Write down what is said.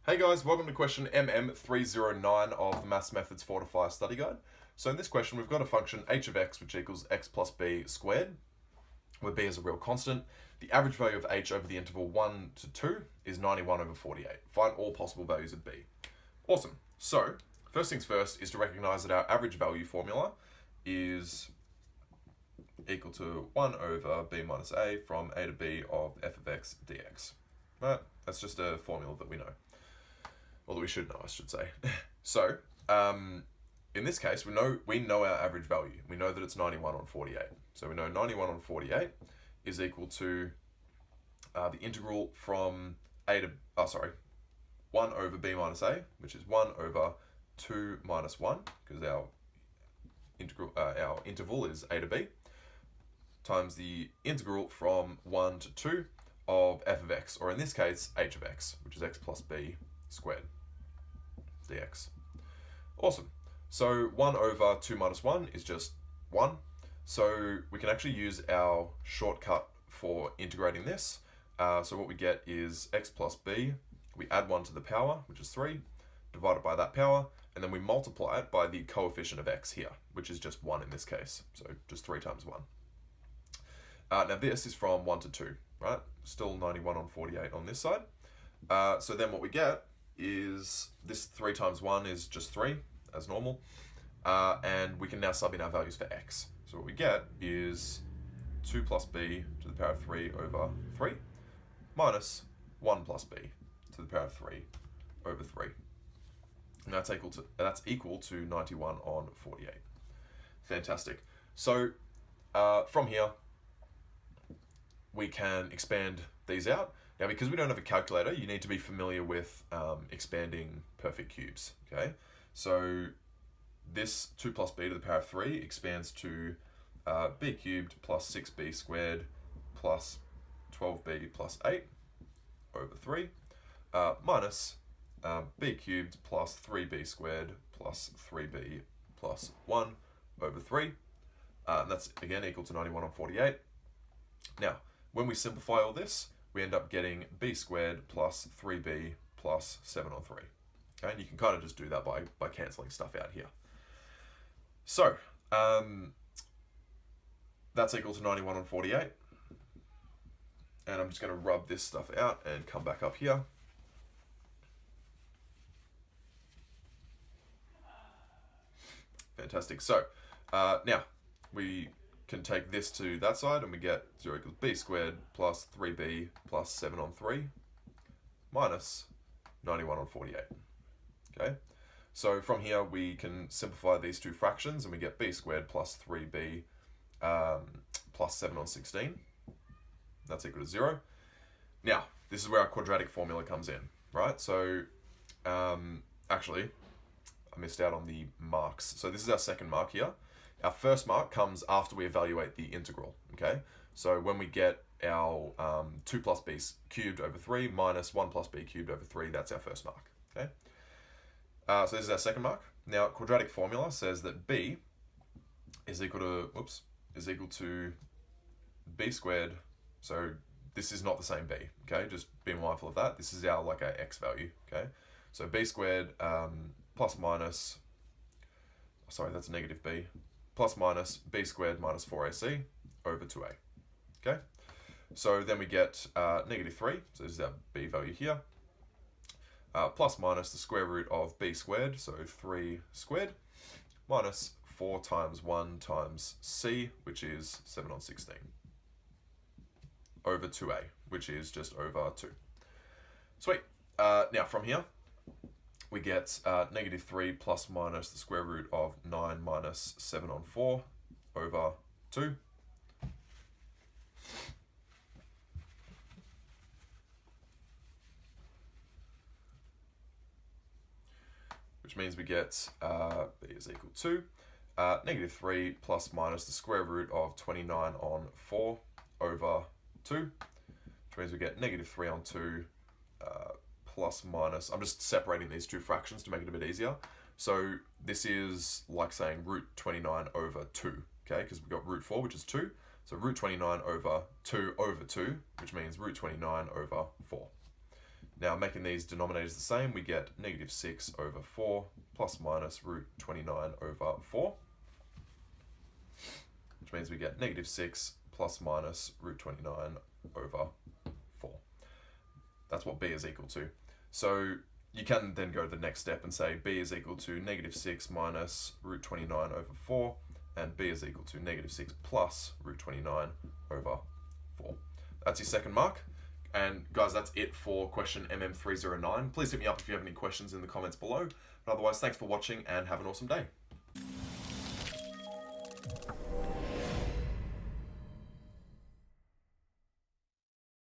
Hey guys, welcome to question MM309 of the Maths Methods Fortify study guide. So in this question we've got a function h of x which equals x plus b squared, where b is a real constant. The average value of h over the interval 1 to 2 is 91 over 48. Find all possible values of b. Awesome. So first things first is to recognize that our average value formula is equal to 1 over b minus a from a to b of f of x dx. Right? That's just a formula that we know. Or that we should know, I should say. So, in this case, we know our average value. We know that it's 91 on 48. So we know 91 on 48 is equal to the integral from 1 over b minus a, which is 1 over 2 minus 1, because our interval is a to b, times the integral from 1 to 2 of f of x, or in this case, h of x, which is x plus b squared dx. Awesome. So 1 over 2 minus 1 is just 1. So we can actually use our shortcut for integrating this. So what we get is x plus b. We add 1 to the power, which is 3, divided by that power, and then we multiply it by the coefficient of x here, which is just 1 in this case. So just 3 times 1. Now this is from 1 to 2, right? Still 91 on 48 on this side. So then what we get is this 3 times 1 is just 3, as normal. And we can now sub in our values for x. So what we get is 2 plus b to the power of 3 over 3 minus 1 plus b to the power of 3 over 3. And that's equal to 91 on 48. Fantastic. So from here, we can expand these out. Now, because we don't have a calculator, you need to be familiar with expanding perfect cubes, okay? So this 2 plus b to the power of 3 expands to b cubed plus 6b squared plus 12b plus 8 over 3 minus b cubed plus 3b squared plus 3b plus 1 over 3. And that's, again, equal to 91 on 48. Now, when we simplify all this, we end up getting b squared plus 3b plus 7 on 3. Okay, and you can kind of just do that by cancelling stuff out here. So, that's equal to 91 on 48. And I'm just going to rub this stuff out and come back up here. Fantastic. So, now, we can take this to that side and we get 0 equals b squared plus 3b plus 7 on 3 minus 91 on 48. Okay, so from here we can simplify these two fractions and we get b squared plus 3b plus 7 on 16. That's equal to 0. Now, this is where our quadratic formula comes in, right? So, actually, I missed out on the marks. So this is our second mark here. Our first mark comes after we evaluate the integral, okay? So when we get our 2 plus b cubed over 3 minus 1 plus b cubed over 3, that's our first mark, okay? So this is our second mark. Now, quadratic formula says that b is equal to b squared. So this is not the same b, okay? Just be mindful of that. This is our x value, okay? So b squared plus minus, sorry, that's negative b, plus minus b squared minus 4ac over 2a, okay? So then we get negative 3, so this is our b value here, plus minus the square root of b squared, so 3 squared, minus 4 times 1 times c, which is 7 on 16, over 2a, which is just over 2. Sweet. Now from here, we get negative 3 plus minus the square root of 9 minus 7 on 4 over 2. Which means we get b is equal to negative 3 plus minus the square root of 29 on 4 over 2. Which means we get negative 3 on 2 plus minus, I'm just separating these two fractions to make it a bit easier. So this is like saying root 29 over 2, okay? Because we've got root 4, which is 2. So root 29 over 2, which means root 29 over 4. Now, making these denominators the same, we get negative 6 over 4 plus minus root 29 over 4, which means we get negative 6 plus minus root 29 over 4. That's what b is equal to. So you can then go to the next step and say b is equal to negative 6 minus root 29 over 4, and b is equal to negative 6 plus root 29 over 4. That's your second mark. And guys, that's it for question MM309. Please hit me up if you have any questions in the comments below. But otherwise, thanks for watching and have an awesome day.